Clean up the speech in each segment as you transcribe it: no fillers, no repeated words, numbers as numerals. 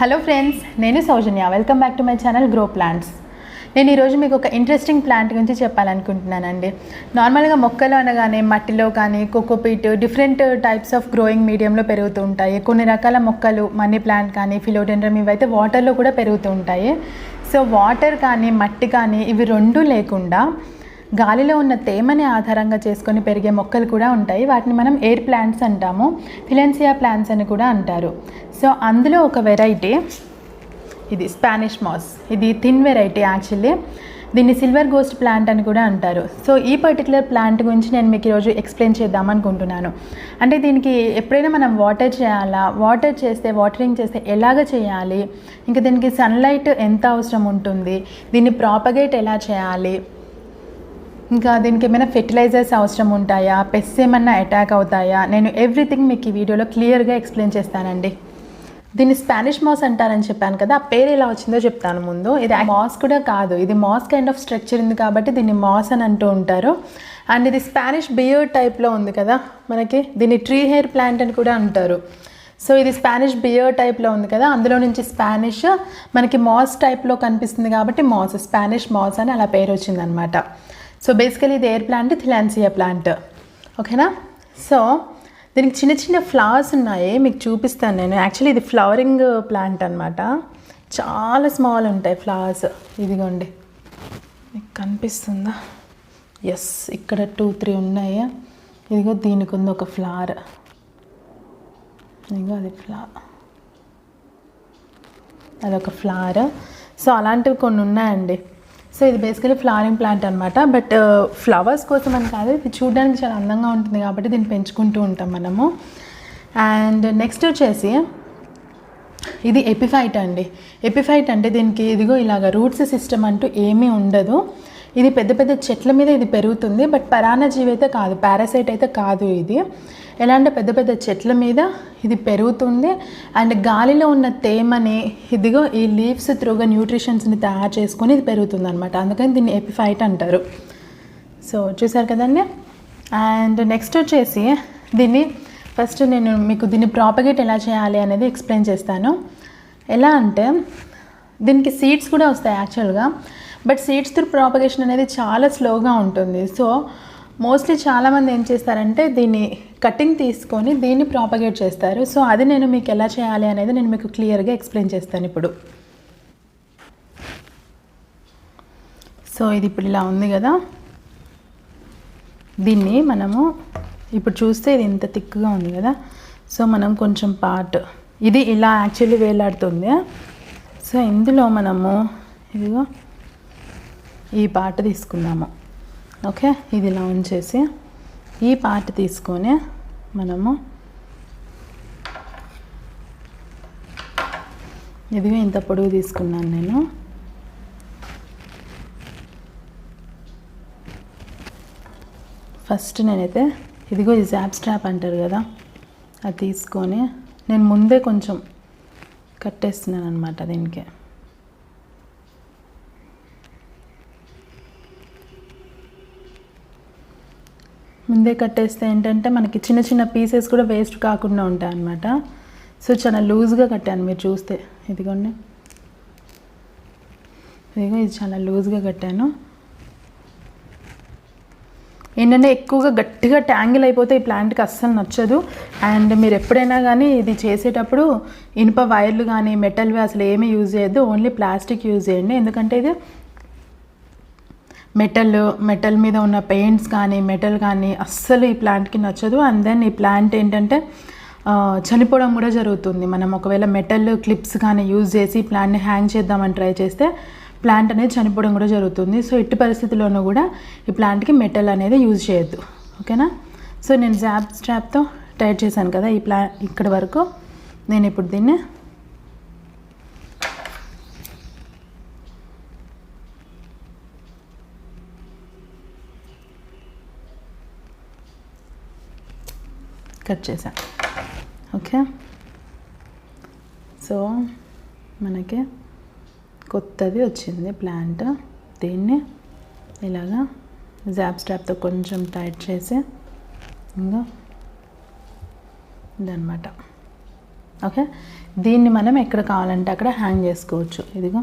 Hello friends, నేను Soujanya. Welcome back to my channel grow plants. నేను ఈరోజు మీకు ఒక ఇంట్రెస్టింగ్ ప్లాంట్ గురించి చెప్పాలనుకుంటున్నానండి. నార్మల్గా మొక్కలు అనగానే మట్టిలో కానీ cocopeat different types of growing మీడియంలో పెరుగుతూ ఉంటాయి. కొన్ని రకాల మొక్కలు మనీ ప్లాంట్ కానీ ఫిలోడెండ్రమ్ ఇవైతే వాటర్లో కూడా పెరుగుతూ ఉంటాయి. సో వాటర్ కానీ మట్టి కానీ ఇవి రెండూ లేకుండా గాలిలో ఉన్న తేమని ఆధారంగా చేసుకొని పెరిగే మొక్కలు కూడా ఉంటాయి. వాటిని మనం ఎయిర్ ప్లాంట్స్ అంటాము, ఫిలెన్సియా ప్లాంట్స్ అని కూడా అంటారు. సో అందులో ఒక వెరైటీ ఇది స్పానిష్ మాస్. ఇది థిన్ వెరైటీ యాక్చువల్లీ. దీన్ని సిల్వర్ గోస్ట్ ప్లాంట్ అని కూడా అంటారు. సో ఈ పర్టికులర్ ప్లాంట్ గురించి నేను మీకు ఈరోజు ఎక్స్ప్లెయిన్ చేద్దామనుకుంటున్నాను. అంటే దీనికి ఎప్పుడైనా మనం వాటర్ చేయాలా, వాటరింగ్ చేస్తే ఎలాగ చేయాలి, ఇంకా దీనికి సన్లైట్ ఎంత అవసరం ఉంటుంది, దీన్ని ప్రాపగేట్ ఎలా చేయాలి, ఇంకా దీనికి ఏమైనా ఫెర్టిలైజర్స్ అవసరం ఉంటాయా, పెస్ట్స్ ఏమన్నా అటాక్ అవుతాయా, నేను ఎవ్రీథింగ్ మీకు ఈ వీడియోలో క్లియర్గా ఎక్స్ప్లెయిన్ చేస్తానండి. దీన్ని స్పానిష్ మాస్ అంటారని చెప్పాను కదా, ఆ పేరు ఎలా వచ్చిందో చెప్తాను ముందు. ఇది మాస్ కూడా కాదు, ఇది మాస్ కైండ్ ఆఫ్ స్ట్రక్చర్ ఉంది కాబట్టి దీన్ని మాస్ అని అంటూ ఉంటారు. అండ్ ఇది స్పానిష్ బియర్డ్ టైప్లో ఉంది కదా మనకి, దీన్ని ట్రీ హెయిర్ ప్లాంట్ అని కూడా అంటారు. సో ఇది స్పానిష్ బియర్డ్ టైప్లో ఉంది కదా, అందులో నుంచి స్పానిష్ మనకి మాస్ టైప్లో కనిపిస్తుంది కాబట్టి మాస్, స్పానిష్ మాస్ అని అలా పేరు వచ్చిందనమాట. సో బేసికలీ ఇది ఎయిర్ ప్లాంట్, థిలాన్సియా ప్లాంట్. ఓకేనా. సో దీనికి చిన్న చిన్న ఫ్లవర్స్ ఉన్నాయి, మీకు చూపిస్తాను నేను. యాక్చువల్లీ ఇది ఫ్లవరింగ్ ప్లాంట్ అనమాట. చాలా స్మాల్ ఉంటాయి ఫ్లవర్స్. ఇదిగోండి, మీకు కనిపిస్తుందా? ఎస్, ఇక్కడ 2-3 ఉన్నాయి. ఇదిగో దీనికి ఉంది ఒక ఫ్లవర్. ఇదిగో అది ఫ్లవర్, అదొక ఫ్లవర్. సో అలాంటివి కొన్ని ఉన్నాయండి. సో ఇది బేసికలీ ఫ్లవరింగ్ ప్లాంట్ అనమాట. బట్ ఫ్లవర్స్ కోసం అని కాదు, ఇది చూడడానికి చాలా అందంగా ఉంటుంది కాబట్టి దీన్ని పెంచుకుంటూ ఉంటాం మనము. అండ్ నెక్స్ట్ వచ్చేసి ఇది ఎపిఫైట్ అండి. ఎపిఫైట్ అంటే దీనికి ఇదిగో ఇలాగ రూట్స్ సిస్టమ్ అంటూ ఏమీ ఉండదు. ఇది పెద్ద పెద్ద చెట్ల మీద ఇది పెరుగుతుంది. బట్ పరాన్నజీవి అయితే కాదు, పారాసైట్ అయితే కాదు. ఇది ఎలా అంటే పెద్ద పెద్ద చెట్ల మీద ఇది పెరుగుతుంది. అండ్ గాలిలో ఉన్న తేమని ఇదిగో ఈ లీవ్స్ త్రూగా న్యూట్రిషన్స్ని తయారు చేసుకొని ఇది పెరుగుతుంది అనమాట. అందుకని దీన్ని ఎపిఫైట్ అంటారు. సో చూసారు కదండి. అండ్ నెక్స్ట్ వచ్చేసి దీన్ని ఫస్ట్ నేను మీకు దీన్ని ప్రాపగేట్ ఎలా చేయాలి అనేది ఎక్స్ప్లెయిన్ చేస్తాను. ఎలా అంటే దీనికి సీడ్స్ కూడా వస్తాయి యాక్చువల్గా. బట్ సీడ్స్ త్రూ ప్రాపగేషన్ అనేది చాలా స్లోగా ఉంటుంది. సో మోస్ట్లీ చాలామంది ఏం చేస్తారంటే దీన్ని కటింగ్ తీసుకొని దీన్ని ప్రాపగేట్ చేస్తారు. సో అది నేను మీకు ఎలా చేయాలి అనేది నేను మీకు క్లియర్గా ఎక్స్ప్లెయిన్ చేస్తాను ఇప్పుడు. సో ఇది ఇప్పుడు ఇలా ఉంది కదా, దీన్ని మనము ఇప్పుడు చూస్తే ఇది ఇంత థిక్గా ఉంది కదా. సో మనం కొంచెం పార్ట్ ఇది ఇలా యాక్చువల్లీ వేలాడుతుంది. సో ఇందులో మనము ఇదిగో ఈ పార్ట్ తీసుకున్నాము. ఓకే, ఇది ఇలా ఉంచేసి ఈ పార్ట్ తీసుకొని మనము ఇదిగో ఇంత పొడుగు తీసుకున్నాను నేను. ఫస్ట్ నేనైతే ఇదిగో ఈ జాబ్ స్ట్రాప్ అంటారు కదా, అది తీసుకొని నేను ముందే కొంచెం కట్టేస్తున్నాను అనమాట. దీనికి ముందే కట్టేస్తే ఏంటంటే మనకి చిన్న చిన్న పీసెస్ కూడా వేస్ట్ కాకుండా ఉంటాయి అన్నమాట. సో చాలా లూజ్గా కట్టాను, మీరు చూస్తే ఇదిగోండి, ఇదిగో ఇది చాలా లూజ్గా కట్టాను. ఏంటంటే ఎక్కువగా గట్టిగా ట్యాంగిల్ అయిపోతే ఈ ప్లాంట్కి అస్సలు నచ్చదు. అండ్ మీరు ఎప్పుడైనా కానీ ఇది చేసేటప్పుడు ఇనుప వైర్లు కానీ మెటల్వి అసలు ఏమీ యూజ్ చేయొద్దు, ఓన్లీ ప్లాస్టిక్ యూజ్ చేయండి. ఎందుకంటే ఇది మెటల్ మీద ఉన్న పెయింట్స్ కానీ మెటల్ కానీ అస్సలు ఈ ప్లాంట్కి నచ్చదు. అండ్ దెన్ ఈ ప్లాంట్ ఏంటంటే చనిపోవడం కూడా జరుగుతుంది. మనం ఒకవేళ మెటల్ క్లిప్స్ కానీ యూజ్ చేసి ఈ ప్లాంట్ని హ్యాంగ్ చేద్దామని ట్రై చేస్తే ప్లాంట్ అనేది చనిపోవడం కూడా జరుగుతుంది. సో ఇట్టి పరిస్థితుల్లోనూ కూడా ఈ ప్లాంట్కి మెటల్ అనేది యూజ్ చేయొద్దు. ఓకేనా. సో నేను జాబ్ స్ట్రాప్తో టైట్ చేశాను కదా ఈ ఇక్కడ వరకు. నేను ఇప్పుడు దీన్ని కట్ చేశాను. ఓకే. సో మనకి కొత్తది వచ్చింది ప్లాంట్. దీన్ని ఇలాగా జాబ్ స్ట్రాప్తో కొంచెం టైట్ చేసి ఇంకా ఇదన్నమాట. ఓకే, దీన్ని మనం ఎక్కడ కావాలంటే అక్కడ హ్యాంగ్ చేసుకోవచ్చు. ఇదిగో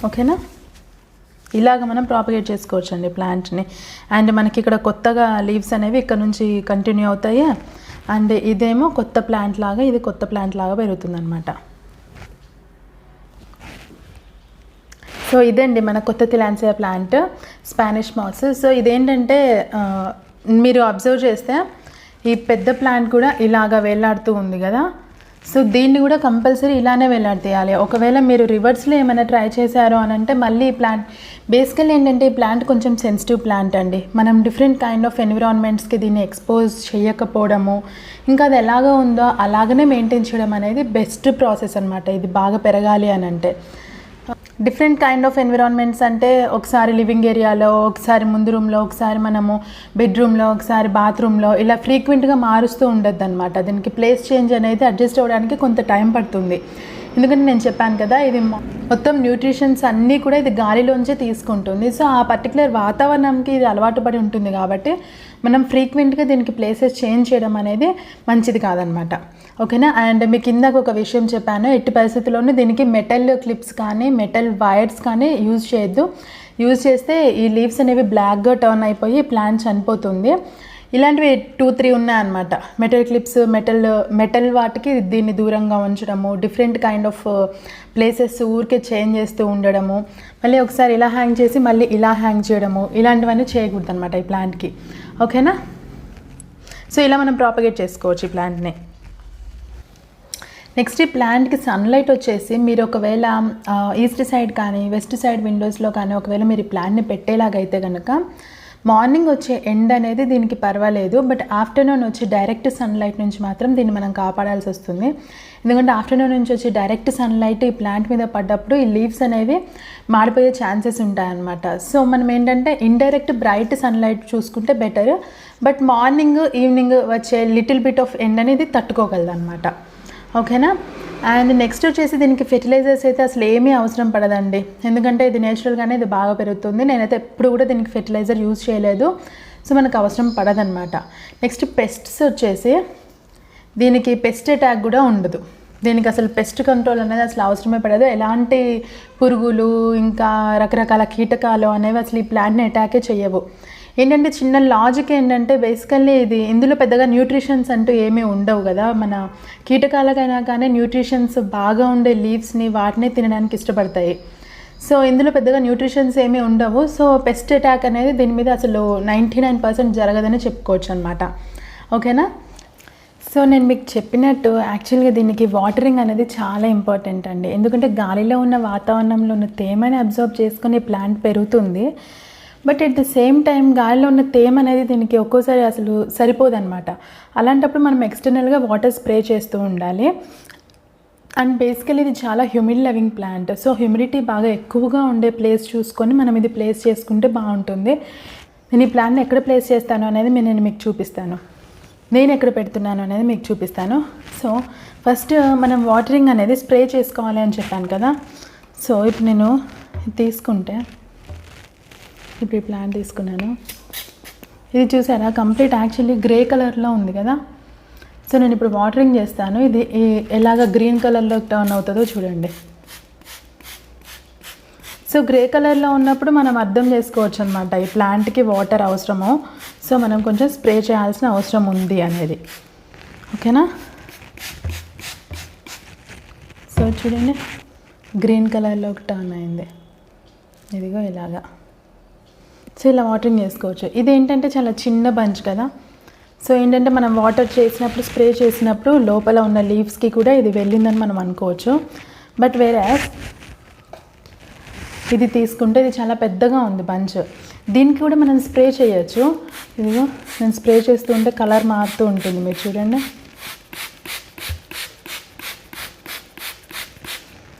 ఓకేనా, ఇలాగ మనం ప్రాపగేట్ చేసుకోవచ్చు అండి ప్లాంట్ని. అండ్ మనకి ఇక్కడ కొత్తగా లీవ్స్ అనేవి ఇక్కడ నుంచి కంటిన్యూ అవుతాయి. అండ్ ఇదేమో కొత్త ప్లాంట్ లాగా, ఇది కొత్త ప్లాంట్ లాగా పెరుగుతుంది అనమాట. సో ఇదండి మన కొత్త తిలాన్సియా ప్లాంట్, స్పానిష్ మాస్. సో ఇదేంటంటే మీరు అబ్జర్వ్ చేస్తే ఈ పెద్ద ప్లాంట్ కూడా ఇలాగా వేలాడుతూ ఉంది కదా. సో దీన్ని కూడా కంపల్సరీ ఇలానే వేలాడతీయాలి. ఒకవేళ మీరు రివర్స్లో ఏమైనా ట్రై చేశారు అని అంటే మళ్ళీ ఈ ప్లాంట్ బేసికల్లీ ఏంటంటే ఈ ప్లాంట్ కొంచెం సెన్సిటివ్ ప్లాంట్ అండి. మనం డిఫరెంట్ కైండ్ ఆఫ్ ఎన్విరాన్మెంట్స్కి దీన్ని ఎక్స్పోజ్ చేయకపోవడము, ఇంకా అది ఎలాగో ఉందో అలాగనే మెయింటైన్ చేయడం అనేది బెస్ట్ ప్రాసెస్ అనమాట. ఇది బాగా పెరగాలి అని అంటే డిఫరెంట్ కైండ్ ఆఫ్ ఎన్విరాన్మెంట్స్ అంటే ఒకసారి లివింగ్ ఏరియాలో, ఒకసారి ముందు రూమ్లో, ఒకసారి మనము బెడ్రూమ్లో, ఒకసారి బాత్రూంలో, ఇలా ఫ్రీక్వెంట్గా మారుస్తూ ఉండొద్దు అనమాట. దీనికి ప్లేస్ చేంజ్ అనేది అడ్జస్ట్ అవ్వడానికి కొంత టైం పడుతుంది. ఎందుకంటే నేను చెప్పాను కదా, ఇది మొత్తం న్యూట్రిషన్స్ అన్నీ కూడా ఇది గాలిలోంచే తీసుకుంటుంది. సో ఆ పర్టికులర్ వాతావరణంకి ఇది అలవాటు పడి ఉంటుంది కాబట్టి మనం ఫ్రీక్వెంట్గా దీనికి ప్లేసెస్ చేంజ్ చేయడం అనేది మంచిది కాదనమాట. ఓకేనా. అండ్ మీకు ఇందాక ఒక విషయం చెప్పాను, ఎట్టి పరిస్థితుల్లోనూ దీనికి మెటల్ క్లిప్స్ కానీ మెటల్ వైర్స్ కానీ యూజ్ చేయొద్దు. యూజ్ చేస్తే ఈ లీవ్స్ అనేవి బ్లాక్గా టర్న్ అయిపోయి ప్లాంట్ చనిపోతుంది. ఇలాంటివి 2-3 ఉన్నాయన్నమాట. మెటల్ క్లిప్స్, మెటల్ వాటికి దీన్ని దూరంగా ఉంచడము, డిఫరెంట్ కైండ్ ఆఫ్ ప్లేసెస్ ఊరికే చేంజ్ చేస్తూ ఉండడము, మళ్ళీ ఒకసారి ఇలా హ్యాంగ్ చేసి మళ్ళీ ఇలా హ్యాంగ్ చేయడము, ఇలాంటివన్నీ చేయకూడదు అనమాట ఈ ప్లాంట్కి. ఓకేనా. సో ఇలా మనం ప్రాపగేట్ చేసుకోవచ్చు ఈ ప్లాంట్ని. నెక్స్ట్ ఈ ప్లాంట్కి సన్లైట్ వచ్చేసి మీరు ఒకవేళ ఈస్ట్ సైడ్ కానీ వెస్ట్ సైడ్ విండోస్లో కానీ ఒకవేళ మీరు ఈ ప్లాంట్ని పెట్టేలాగైతే కనుక మార్నింగ్ వచ్చే ఎండ్ అనేది దీనికి పర్వాలేదు. బట్ ఆఫ్టర్నూన్ వచ్చి డైరెక్ట్ సన్లైట్ నుంచి మాత్రం దీన్ని మనం కాపాడాల్సి వస్తుంది. ఎందుకంటే ఆఫ్టర్నూన్ నుంచి వచ్చి డైరెక్ట్ సన్లైట్ ఈ ప్లాంట్ మీద పడ్డప్పుడు ఈ లీవ్స్ అనేవి మాడిపోయే ఛాన్సెస్ ఉంటాయన్నమాట. సో మనం ఏంటంటే ఇండైరెక్ట్ బ్రైట్ సన్లైట్ చూసుకుంటే బెటర్. బట్ మార్నింగ్ ఈవినింగ్ వచ్చే లిటిల్ బిట్ ఆఫ్ ఎండ్ అనేది తట్టుకోగలదు అనమాట. ఓకేనా. అండ్ నెక్స్ట్ వచ్చేసి దీనికి ఫెర్టిలైజర్స్ అయితే అసలు ఏమీ అవసరం పడదండి. ఎందుకంటే ఇది నేచురల్గానే ఇది బాగా పెరుగుతుంది. నేనైతే ఎప్పుడు కూడా దీనికి ఫెర్టిలైజర్ యూజ్ చేయలేదు. సో మనకు అవసరం పడదనమాట. నెక్స్ట్ పెస్ట్స్ వచ్చేసి దీనికి పెస్ట్ అటాక్ కూడా ఉండదు. దీనికి అసలు పెస్ట్ కంట్రోల్ అనేది అసలు అవసరమే పడదు. ఎలాంటి పురుగులు ఇంకా రకరకాల కీటకాలు అనేవి అసలు ఈ ప్లాంట్ని అటాకే చేయవు. ఏంటంటే చిన్న లాజిక్ ఏంటంటే బేసికల్లీ ఇందులో పెద్దగా న్యూట్రిషన్స్ అంటూ ఏమీ ఉండవు కదా. మన కీటకాలకైనా కానీ న్యూట్రిషన్స్ బాగా ఉండే లీవ్స్ని వాటినే తినడానికి ఇష్టపడతాయి. సో ఇందులో పెద్దగా న్యూట్రిషన్స్ ఏమీ ఉండవు. సో పెస్ట్ అటాక్ అనేది దీని మీద అసలు 99% జరగదని చెప్పుకోవచ్చు అనమాట. ఓకేనా. సో నేను మీకు చెప్పినట్టు యాక్చువల్గా దీనికి వాటరింగ్ అనేది చాలా ఇంపార్టెంట్ అండి. ఎందుకంటే గాలిలో ఉన్న వాతావరణంలో ఉన్న తేమని అబ్జర్వ్ చేసుకుని ప్లాంట్ పెరుగుతుంది. But at the same time గాలిలో ఉన్న తేమ అనేది దీనికి ఒక్కోసారి అసలు సరిపోదన్నమాట. అలాంటప్పుడు మనం ఎక్స్టర్నల్గా వాటర్ స్ప్రే చేస్తూ ఉండాలి. అండ్ బేసికలీ ఇది చాలా humid loving plant. So humidity బాగా ఎక్కువగా ఉండే ప్లేస్ చూసుకొని మనం ఇది ప్లేస్ చేసుకుంటే బాగుంటుంది. నేను ఈ ప్లాంట్ని ఎక్కడ ప్లేస్ చేస్తాను అనేది నేను మీకు చూపిస్తాను. నేను ఎక్కడ పెడుతున్నాను అనేది మీకు చూపిస్తాను. సో ఫస్ట్ మనం వాటరింగ్ అనేది స్ప్రే చేసుకోవాలి అని చెప్పాను కదా. సో ఇప్పుడు నేను తీసుకుంటే ఇప్పుడు ఈ ప్లాంట్ తీసుకున్నాను. ఇది చూసారా కంప్లీట్ యాక్చువల్లీ గ్రే కలర్లో ఉంది కదా. సో నేను ఇప్పుడు వాటరింగ్ చేస్తాను. ఇది ఎలాగ గ్రీన్ కలర్లో టర్న్ అవుతుందో చూడండి. సో గ్రే కలర్లో ఉన్నప్పుడు మనం అర్థం చేసుకోవచ్చు అనమాట ఈ ప్లాంట్కి వాటర్ అవసరమో. సో మనం కొంచెం స్ప్రే చేయాల్సిన అవసరం ఉంది అనేది. ఓకేనా. సో చూడండి గ్రీన్ కలర్లోకి టర్న్ అయింది. ఇదిగో ఇలాగా. సో ఇలా వాటరింగ్ చేసుకోవచ్చు. ఇది ఏంటంటే చాలా చిన్న బంచ్ కదా. సో ఏంటంటే మనం వాటర్ చేసినప్పుడు స్ప్రే చేసినప్పుడు లోపల ఉన్న లీవ్స్కి కూడా ఇది వెళ్ళిందని మనం అనుకోవచ్చు. బట్ వేరే ఇది తీసుకుంటే ఇది చాలా పెద్దగా ఉంది బంచ్. దీనికి కూడా మనం స్ప్రే చేయొచ్చు. ఇదిగో నేను స్ప్రే చేస్తూ ఉంటే కలర్ మారుతూ ఉంటుంది. మీరు చూడండి.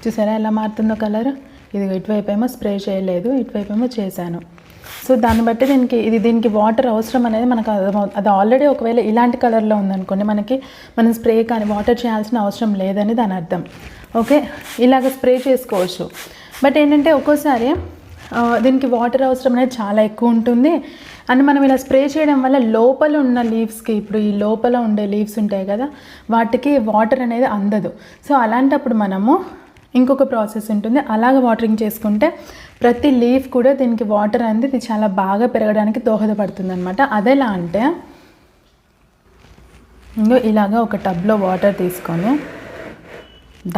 చూసారా ఎలా మారుతుందో కలర్. ఇదిగో ఇటువైపు ఏమో స్ప్రే చేయలేదు, ఇటువైపు ఏమో చేశాను. సో దాన్ని బట్టి దీనికి వాటర్ అవసరం అనేది మనకు అది ఆల్రెడీ ఒకవేళ ఇలాంటి కలర్లో ఉందనుకోండి మనం స్ప్రే కానీ వాటర్ చేయాల్సిన అవసరం లేదని దాని అర్థం. ఓకే. ఇలాగ స్ప్రే చేసుకోవచ్చు. బట్ ఏంటంటే ఒక్కోసారి దీనికి వాటర్ అవసరం అనేది చాలా ఎక్కువ ఉంటుంది. అండ్ మనం ఇలా స్ప్రే చేయడం వల్ల లోపల ఉన్న లీవ్స్కి, ఇప్పుడు ఈ లోపల ఉండే లీవ్స్ ఉంటాయి కదా, వాటికి వాటర్ అనేది అందదు. సో అలాంటప్పుడు మనము ఇంకొక ప్రాసెస్ ఉంటుంది, అలాగ వాటరింగ్ చేసుకుంటే ప్రతి లీఫ్ కూడా దీనికి వాటర్ అనేది ఇది చాలా బాగా పెరగడానికి దోహదపడుతుంది అనమాట. అదెలా అంటే ఇంకో ఇలాగ ఒక టబ్లో వాటర్ తీసుకొని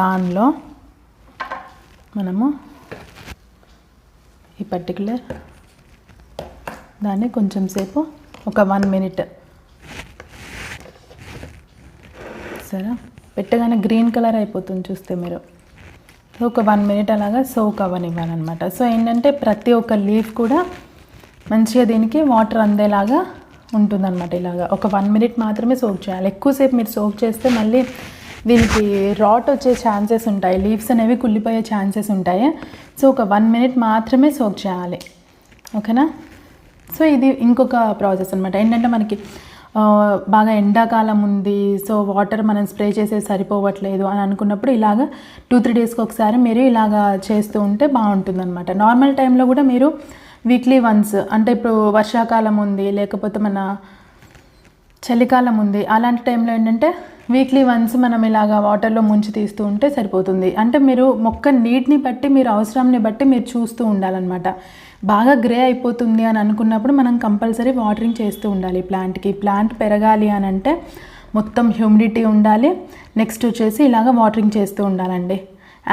దానిలో మనము ఈ పర్టికులర్ దాన్ని కొంచెం సేపు ఒక 1 minute సరే పెట్టగానే గ్రీన్ కలర్ అయిపోతుంది చూస్తే మీరు. ఒక 1 minute అలాగా సోక్ అవ్వనివ్వాలన్నమాట. సో ఏంటంటే ప్రతి ఒక్క లీఫ్ కూడా మంచిగా దీనికి వాటర్ అందేలాగా ఉంటుందన్నమాట. ఇలాగా ఒక 1 minute మాత్రమే సోక్ చేయాలి. ఎక్కువసేపు మీరు సోక్ చేస్తే మళ్ళీ దీనికి రాట్ వచ్చే ఛాన్సెస్ ఉంటాయి, లీవ్స్ అనేవి కుళ్ళిపోయే ఛాన్సెస్ ఉంటాయి. సో ఒక 1 minute మాత్రమే సోక్ చేయాలి, ఓకేనా. సో ఇది ఇంకొక ప్రాసెస్ అనమాట. ఏంటంటే మనకి బాగా ఎండాకాలం ఉంది, సో వాటర్ మనం స్ప్రే చేసేది సరిపోవట్లేదు అని అనుకున్నప్పుడు ఇలాగ 2-3 daysకి ఒకసారి మీరు ఇలాగా చేస్తూ ఉంటే బాగుంటుందన్నమాట. నార్మల్ టైంలో కూడా మీరు వీక్లీ వన్స్, అంటే ఇప్పుడు వర్షాకాలం ఉంది లేకపోతే మన చలికాలం ఉంది, అలాంటి టైంలో ఏంటంటే వీక్లీ వన్స్ మనం ఇలాగా వాటర్లో ముంచి తీస్తూ ఉంటే సరిపోతుంది. అంటే మీరు మొక్క నీటిని బట్టి, మీరు అవసరాన్ని బట్టి మీరు చూస్తూ ఉండాలన్నమాట. బాగా గ్రే అయిపోతుంది అని అనుకున్నప్పుడు మనం కంపల్సరీ వాటరింగ్ చేస్తూ ఉండాలి ప్లాంట్కి. ప్లాంట్ పెరగాలి అని అంటే మొత్తం హ్యూమిడిటీ ఉండాలి. నెక్స్ట్ వచ్చేసి ఇలాగ వాటరింగ్ చేస్తూ ఉండాలండి.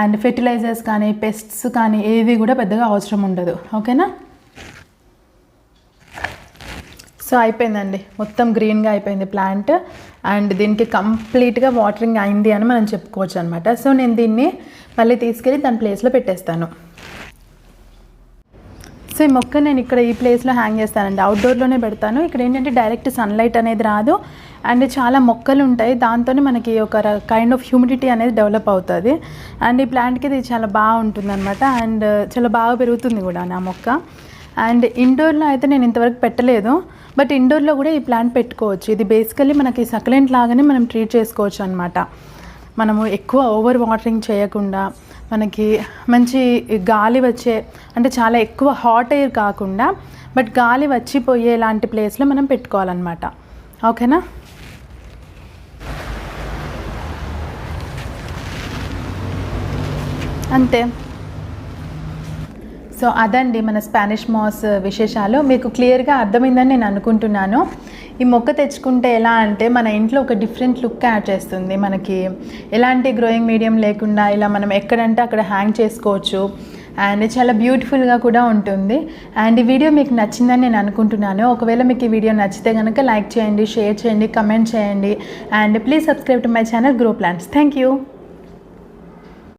అండ్ ఫెర్టిలైజర్స్ కానీ పెస్ట్స్ కానీ ఏవి కూడా పెద్దగా అవసరం ఉండదు, ఓకేనా. సో అయిపోయిందండి, మొత్తం గ్రీన్గా అయిపోయింది ప్లాంట్. అండ్ దీనికి కంప్లీట్గా వాటరింగ్ అయింది అని మనం చెప్పుకోవచ్చు అనమాట. సో నేను దీన్ని మళ్ళీ తీసుకెళ్ళి దాని ప్లేస్లో పెట్టేస్తాను. సో ఈ మొక్క నేను ఇక్కడ ఈ ప్లేస్లో హ్యాంగ్ చేస్తానండి, అవుట్డోర్లోనే పెడతాను. ఇక్కడ ఏంటంటే డైరెక్ట్ సన్లైట్ అనేది రాదు అండ్ చాలా మొక్కలు ఉంటాయి, దాంతోనే మనకి ఒక కైండ్ ఆఫ్ హ్యూమిడిటీ అనేది డెవలప్ అవుతుంది. అండ్ ఈ ప్లాంట్కి ఇది చాలా బాగుంటుంది అనమాట. అండ్ చాలా బాగా పెరుగుతుంది కూడా నా మొక్క. అండ్ ఇండోర్లో అయితే నేను ఇంతవరకు పెట్టలేదు, బట్ ఇండోర్లో కూడా ఈ ప్లాంట్ పెట్టుకోవచ్చు. ఇది బేసికల్లీ మనకి సక్లెంట్ లాగానే మనం ట్రీట్ చేసుకోవచ్చు అనమాట. మనము ఎక్కువ ఓవర్ వాటరింగ్ చేయకుండా మనకి మంచి గాలి వచ్చే, అంటే చాలా ఎక్కువ హాట్ ఎయిర్ కాకుండా బట్ గాలి వచ్చిపోయే లాంటి ప్లేస్లో మనం పెట్టుకోవాలన్నమాట, ఓకేనా. అంతే. సో అదండి మన స్పానిష్ మాస్ విశేషాలు. మీకు క్లియర్గా అర్థమైందని నేను అనుకుంటున్నాను. ఈ మొక్క తెచ్చుకుంటే ఎలా అంటే మన ఇంట్లో ఒక డిఫరెంట్ లుక్ యాడ్ చేస్తుంది. మనకి ఎలాంటి గ్రోయింగ్ మీడియం లేకుండా ఇలా మనం ఎక్కడంటే అక్కడ హ్యాంగ్ చేసుకోవచ్చు అండ్ చాలా బ్యూటిఫుల్గా కూడా ఉంటుంది. అండ్ ఈ వీడియో మీకు నచ్చిందని నేను అనుకుంటున్నాను. ఒకవేళ మీకు ఈ వీడియో నచ్చితే కనుక లైక్ చేయండి, షేర్ చేయండి, కమెంట్ చేయండి and please subscribe to my channel grow plants. Thank you.